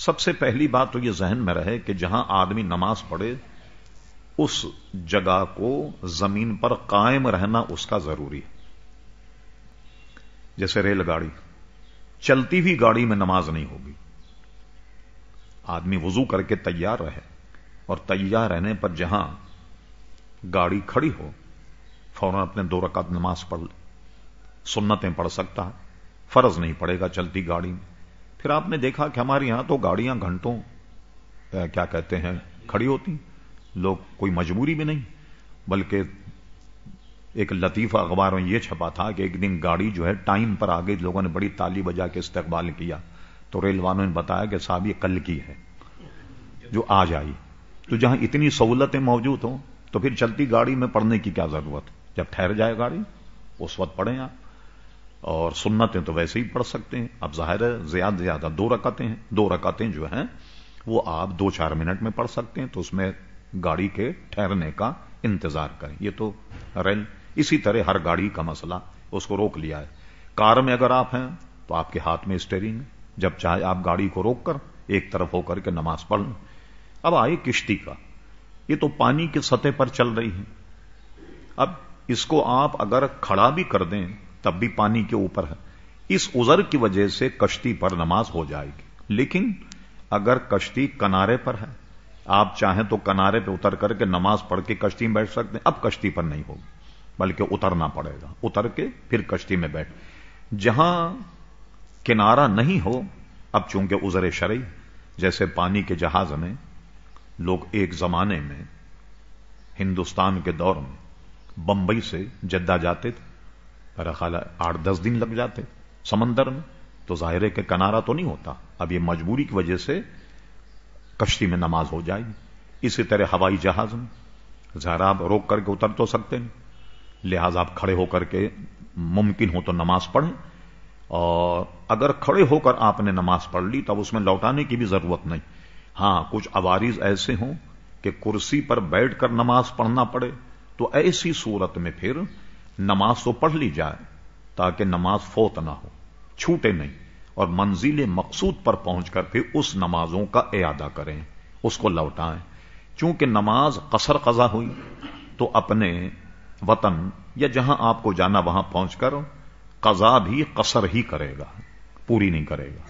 सबसे पहली बात तो ये जहन में रहे कि जहां आदमी नमाज पढ़े उस जगह को जमीन पर कायम रहना उसका जरूरी है। जैसे रेलगाड़ी, चलती हुई गाड़ी में नमाज नहीं होगी। आदमी वुजू करके तैयार रहे और तैयार रहने पर जहां गाड़ी खड़ी हो फौरन अपने 2 रकात नमाज पढ़ ले। सुन्नतें पढ़ सकता है, फर्ज नहीं पड़ेगा चलती गाड़ी में। फिर आपने देखा कि हमारे यहां तो गाड़ियां घंटों क्या कहते हैं खड़ी होती, लोग कोई मजबूरी भी नहीं, बल्कि एक लतीफा अखबार में यह छपा था कि एक दिन गाड़ी जो है टाइम पर आ गई, लोगों ने बड़ी ताली बजा के इस्तकबाल किया, तो रेल वालों ने बताया कि साहब ये कल की है जो आज आई। तो जहां इतनी सहूलतें मौजूद हो तो फिर चलती गाड़ी में पढ़ने की क्या जरूरत, जब ठहर जाए गाड़ी उस वक्त पढ़ें आप। और सुन्नतें तो वैसे ही पढ़ सकते हैं। अब जाहिर है ज्यादा से ज्यादा 2 रकातें हैं, 2 रकातें जो हैं वो आप 2-4 मिनट में पढ़ सकते हैं, तो उसमें गाड़ी के ठहरने का इंतजार करें। ये तो रेल, इसी तरह हर गाड़ी का मसला उसको रोक लिया है। कार में अगर आप हैं तो आपके हाथ में स्टीयरिंग है, जब चाहे आप गाड़ी को रोककर एक तरफ होकर के नमाज पढ़ लें। अब आए किश्ती का, ये तो पानी की सतह पर चल रही है। अब इसको आप अगर खड़ा भी कर दें तब भी पानी के ऊपर है। इस उज़र की वजह से कश्ती पर नमाज हो जाएगी। लेकिन अगर कश्ती किनारे पर है, आप चाहें तो किनारे पे उतर करके नमाज पढ़ के कश्ती में बैठ सकते हैं। अब कश्ती पर नहीं होगी, बल्कि उतरना पड़ेगा, उतर के फिर कश्ती में बैठ। जहां किनारा नहीं हो, अब चूंकि उज़र शरई, जैसे पानी के जहाज में लोग एक जमाने में हिंदुस्तान के दौर में बंबई से जद्दा जाते थे, मेरा ख्याल 8-10 दिन लग जाते समंदर में, तो जाहिर है कि किनारा तो नहीं होता। अब ये मजबूरी की वजह से कश्ती में नमाज हो जाएगी। इसी तरह हवाई जहाज में जरा आप रोक करके उतर तो सकते नहीं, लिहाजा आप खड़े होकर के मुमकिन हो तो नमाज पढ़ें। और अगर खड़े होकर आपने नमाज पढ़ ली तब उसमें लौटाने की भी जरूरत नहीं। हां, कुछ अवारिज ऐसे हों कि कुर्सी पर बैठकर नमाज पढ़ना पड़े, तो ऐसी सूरत में फिर नमाज तो पढ़ ली जाए ताकि नमाज फौत ना हो, छूटे नहीं, और मंजिल मकसूद पर पहुंचकर फिर उस नमाजों का इयादा करें, उसको लौटाएं। चूंकि नमाज कसर कजा हुई तो अपने वतन या जहां आपको जाना वहां पहुंचकर कजा भी कसर ही करेगा, पूरी नहीं करेगा।